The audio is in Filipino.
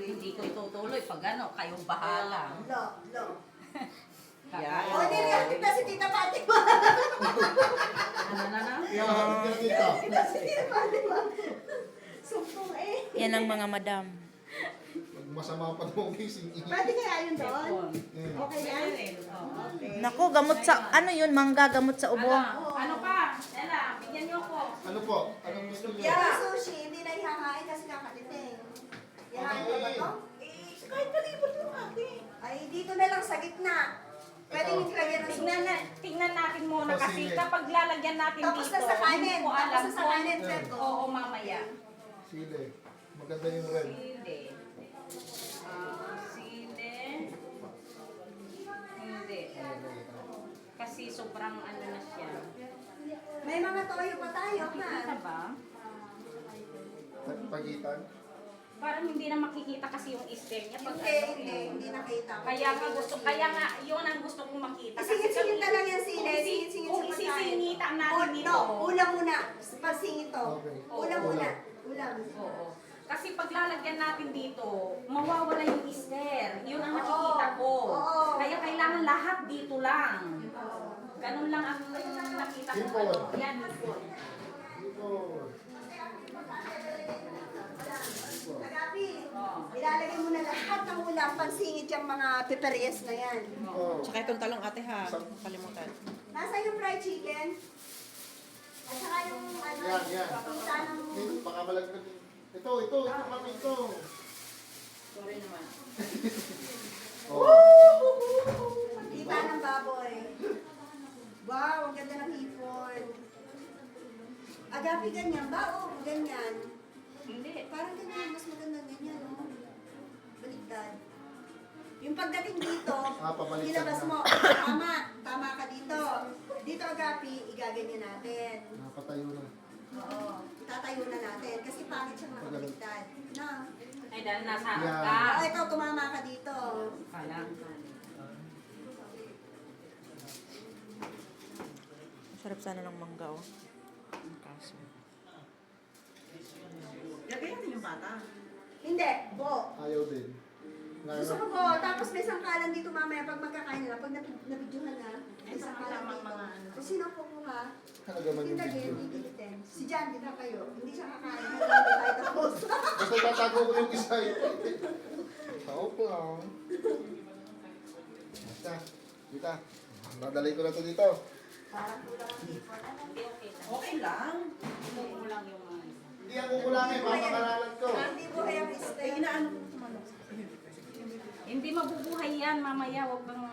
hindi ko itutuloy. Pag ano, kayong bahala. Lo. Yan. O, nire-active na si Tita Fatima. Ano na na? Tita si Tita Fatima. Sumpong eh. Yan ang mga madam. Masama pa daw ang gising. Pwede kaya yun doon? Mm. Okay yan? Okay. Naku, gamot sa, ano yun, mangga, gamot sa ubo. Ano pa? Ella, bigyan niyo ko. Ano po? Anong gusto niyo? Yung sushi, hindi na ihakain kasi kakaliting. Ihahain ko ba to? Kahit palibot yung ate. Ay, dito na lang sa gitna. Pwede Ito. hindi lagyan ng sushi. Tingnan natin muna kasi Pasili. kapag lalagyan natin Tapos dito, na sa kanin. hindi ko alam Tapos na sa kung- kanin, Fred. Oo, mamaya. Sile. Maganda yung red. Sile. Sile. Hindi. Kasi sobrang ano na siya. May mga toyo pa tayo, ha? Nakikita ba? Pagitan. Parang hindi na makikita kasi yung stem niya. Pag ano, Hindi nakita. kaya nga, yun ang gusto kong makita. Isingit-singit na lang yung sile. Kung isisingita natin dito. No, ulam muna. Pagsingit to. Okay. Ulam muna. Ulam. Oo. Kasi pag lalagyan natin dito, mawawala yung ester. Yun ang nakikita ko. Oo. Kaya kailangan lahat dito lang. Ganun lang ang nakita ko. Hipon. Yan, hipon. Dito. Agapi, ilalagay mo na lahat ng ulam, pansingit yung mga peperies na yan. Oh. Tsaka itong talong ate ha, kalimutan. Nasa yung fried chicken? At saka yung ano, Yan. pita ng... Baka malaglag. Ito, kami ito. Sorry naman. Oh. Pita ng baboy. Wow, ang ganda ng hipon. Agapi, ganyan ba? Oo, ganyan. Hindi. Parang ganyan, mas maganda ganyan, no? Baligtad. Yung pagdating dito, Pabaliktad ilabas na. mo, tama ka dito. Dito, Agapi, igaganyan natin. Napatayo na. Oo, itatayo na natin. Kasi pangit siya makabaligtad. Na? Ay, dahil nasa harap Yan. ka. Oo, ito, tumama ka dito. Kala. Sarap sana ng mangga oh. Kaso. Lagay natin yung bata. Hindi, bo. Ayaw din. Gusto ko po, tapos may sangkalan dito mamaya pag magkakain na, pag nabidyohan na, may sangkalan dito. Kung sino po po ha? Talaga man yung Kita video. din, gigilitin. Si Jan, di na kayo. Hindi siya kakain. Hindi tayo tapos. Basta tatago ko yung isa. Hope lang. Basta. Dita. Nadalay ko na to dito. Parang kulang ang hipon. Hindi, okay lang. Okay lang. Kumukulang yung mga Hindi ako kulangin. Papakaralan ko. Hindi po kaya Eh, mistake. inaano ko sa manok. Hindi mabubuhay yan mamaya, wag kang